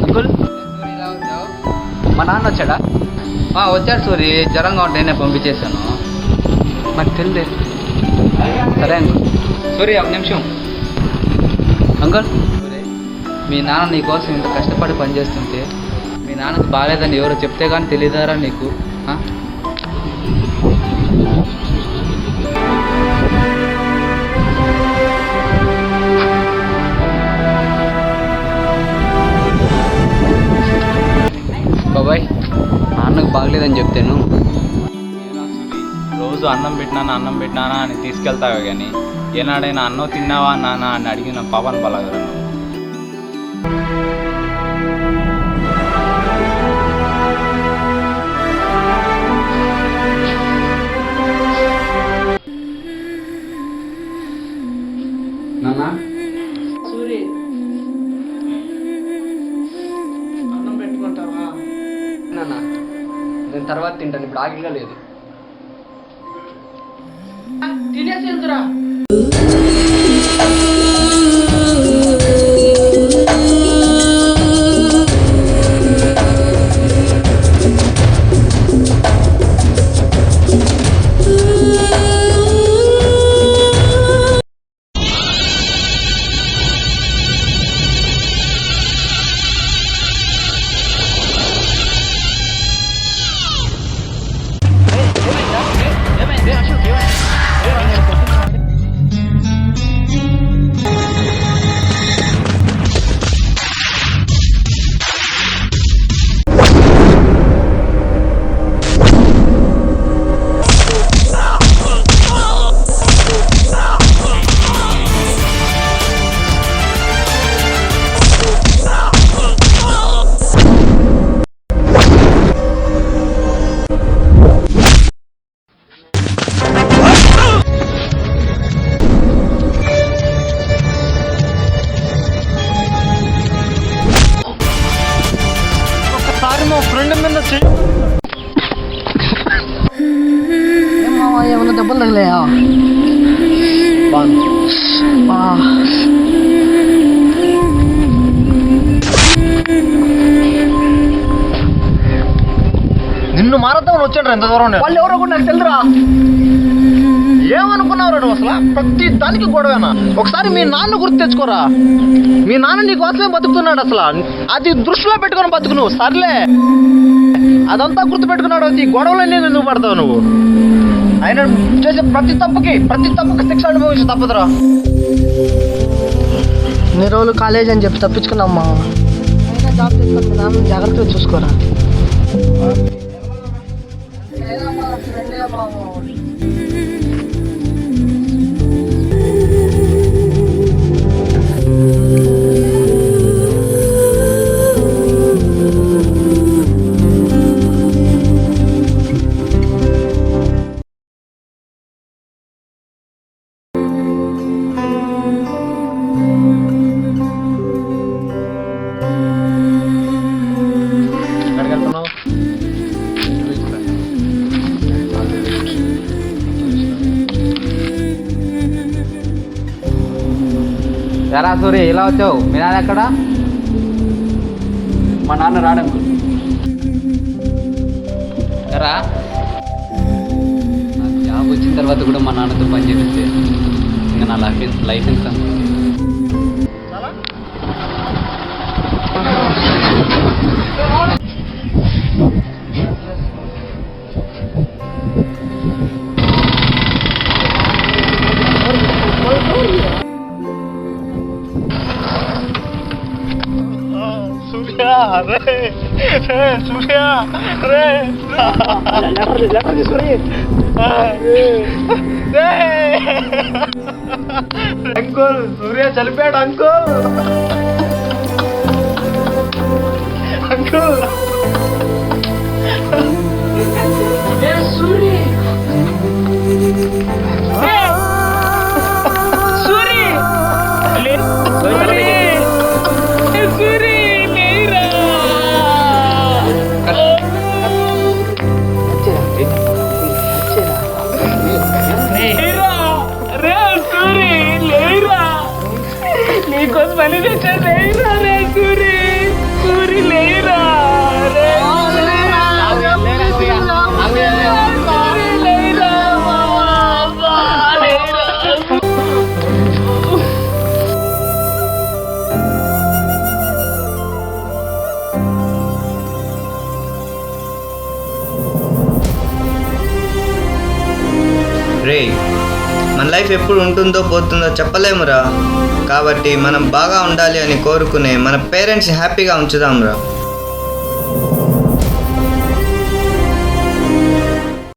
Uncle మా నాన్న వచ్చాడా? వచ్చాడు సూరి, జ్వరంగా ఉంటే నేను పంపించేశాను. నాకు తెలియదు. సరే అంకుల్. సూరి ఒక నిమిషం. అంకుల్, మీ నాన్న నీకోసం ఇంత కష్టపడి పనిచేస్తుంటే మీ నాన్నకి బాగాలేదని ఎవరో చెప్తే కానీ తెలియదారా నీకు? బాబాయ్, నాన్నకు బాగలేదని చెప్తాను. రోజు అన్నం పెట్టినానా అని తీసుకెళ్తావా కానీ ఏనాడైనా అన్నం తిన్నావా నాన్న అని అడిగిన పాపను బలగరా నువ్వు. నాన్న సూరి, అన్నం పెట్టుకుంటావా? నాన్న నేను తర్వాత తింటాను, ఇప్పుడు ఆగిగా లేదు. తినేసేందురా. మా ఫ్రెండ్ మీద ఏమన్నా దెబ్బలు తగిలాయా? నిన్ను మారద్దామని వచ్చాడు ఎంత దూరం. వాళ్ళు ఎవరో కూడా నాకు తెలుదురా. ఏమనుకున్నావు నువ్వు అసలు? ప్రతి దానికి గొడవేనా? ఒకసారి మీ నాన్న గుర్తు తెచ్చుకోరా. మీ నాన్న నీ కోసమే బతుకుతున్నాడు. అసలు అది దృష్టిలో పెట్టుకొని బతుకు నువ్వు. సర్లే, అదంతా గుర్తు పెట్టుకున్నాడు. ఈ గొడవలన్నీ నువ్వు పడతావు నువ్వు. ఆయన చేసే ప్రతి తప్పుకి శిక్ష అనుభవించి తప్పదురా. ఇన్ని రోజులు కాలేజ్ అని చెప్పి తప్పించుకున్నామ్మా. అయినా జాబ్ తెచ్చుకొని మీ నాన్న జాగ్రత్తగా చూసుకోరా. ఎరా సూరి, ఇలా వచ్చావు? మీ నాన్న ఎక్కడ? మా నాన్న రాడంకు. ఎరా, నాకు జాబ్ వచ్చిన తర్వాత కూడా మా నాన్నతో పని చేపిస్తే ఇంకా నా లైసెన్స్ అంత. అంకుల్, సూర్య చనిపోయాడు అంకుల్. అంకుల్ నీకోసం అని తెచ్చాను లేరా రే సూరి సూరి లేరా రే రే మన లైఫ్ ఎప్పుడు ఉంటుందో పోతుందో చెప్పలేమురా. కాబట్టి మనం బాగా ఉండాలి అని కోరుకునే మన పేరెంట్స్ని హ్యాపీగా ఉంచుదాంరా.